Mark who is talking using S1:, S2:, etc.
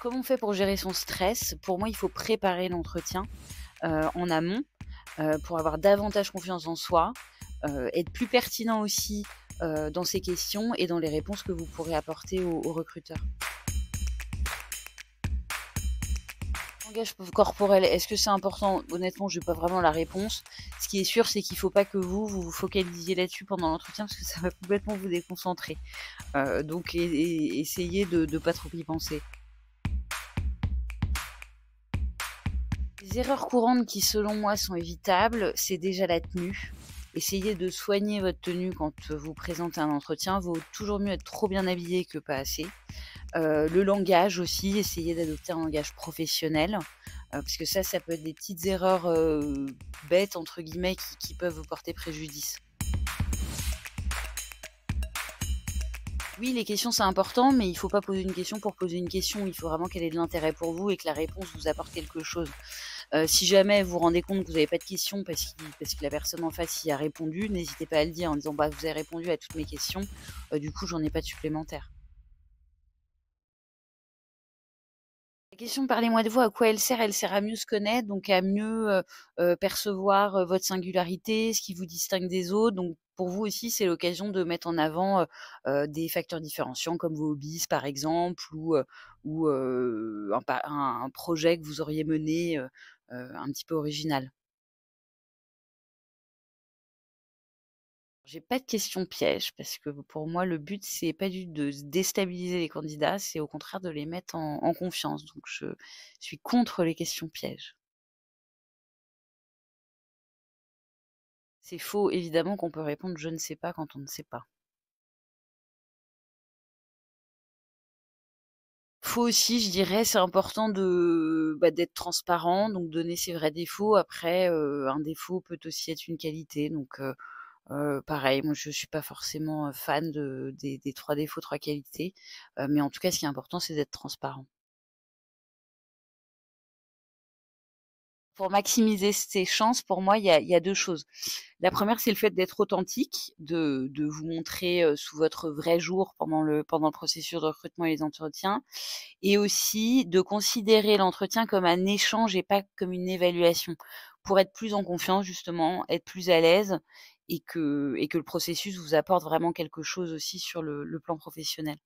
S1: Comment on fait pour gérer son stress? Pour moi, il faut préparer l'entretien, en amont, pour avoir davantage confiance en soi, être plus pertinent aussi, dans ses questions et dans les réponses que vous pourrez apporter aux recruteurs. Langage corporel, est-ce que c'est important? Honnêtement, j'ai pas vraiment la réponse. Ce qui est sûr, c'est qu'il faut pas que vous vous focalisiez là-dessus pendant l'entretien parce que ça va complètement vous déconcentrer. Donc essayez de pas trop y penser. Les erreurs courantes qui, selon moi, sont évitables, c'est déjà la tenue. Essayez de soigner votre tenue quand vous présentez un entretien. Vaut toujours mieux être trop bien habillé que pas assez. Le langage aussi, essayez d'adopter un langage professionnel, parce que ça peut être des petites erreurs, «bêtes» entre guillemets qui peuvent vous porter préjudice. Oui, les questions, c'est important, mais il faut pas poser une question pour poser une question. Il faut vraiment qu'elle ait de l'intérêt pour vous et que la réponse vous apporte quelque chose. Si jamais vous vous rendez compte que vous n'avez pas de questions parce que la personne en face y a répondu, n'hésitez pas à le dire en disant: «Bah, vous avez répondu à toutes mes questions, du coup, j'en ai pas de supplémentaires». La question «Parlez-moi de vous», à quoi elle sert? Elle sert à mieux se connaître, donc à mieux, percevoir, votre singularité, ce qui vous distingue des autres. Donc pour vous aussi, c'est l'occasion de mettre en avant, des facteurs différenciants comme vos hobbies, par exemple, ou un projet que vous auriez mené, un petit peu original. J'ai pas de questions pièges parce que pour moi, le but, c'est pas de déstabiliser les candidats, c'est au contraire de les mettre en confiance. Donc je suis contre les questions pièges. C'est faux, évidemment qu'on peut répondre «je ne sais pas» quand on ne sait pas. Faux aussi, je dirais, c'est important d'être transparent, donc donner ses vrais défauts. Après, un défaut peut aussi être une qualité, donc pareil, moi je suis pas forcément, fan des 3 défauts, 3 qualités, mais en tout cas, ce qui est important, c'est d'être transparent. Pour maximiser ses chances, pour moi, il y a 2 choses. La première, c'est le fait d'être authentique, de vous montrer, sous votre vrai jour pendant le processus de recrutement et les entretiens, et aussi de considérer l'entretien comme un échange et pas comme une évaluation. Pour être plus en confiance justement, être plus à l'aise et que le processus vous apporte vraiment quelque chose aussi sur le plan professionnel.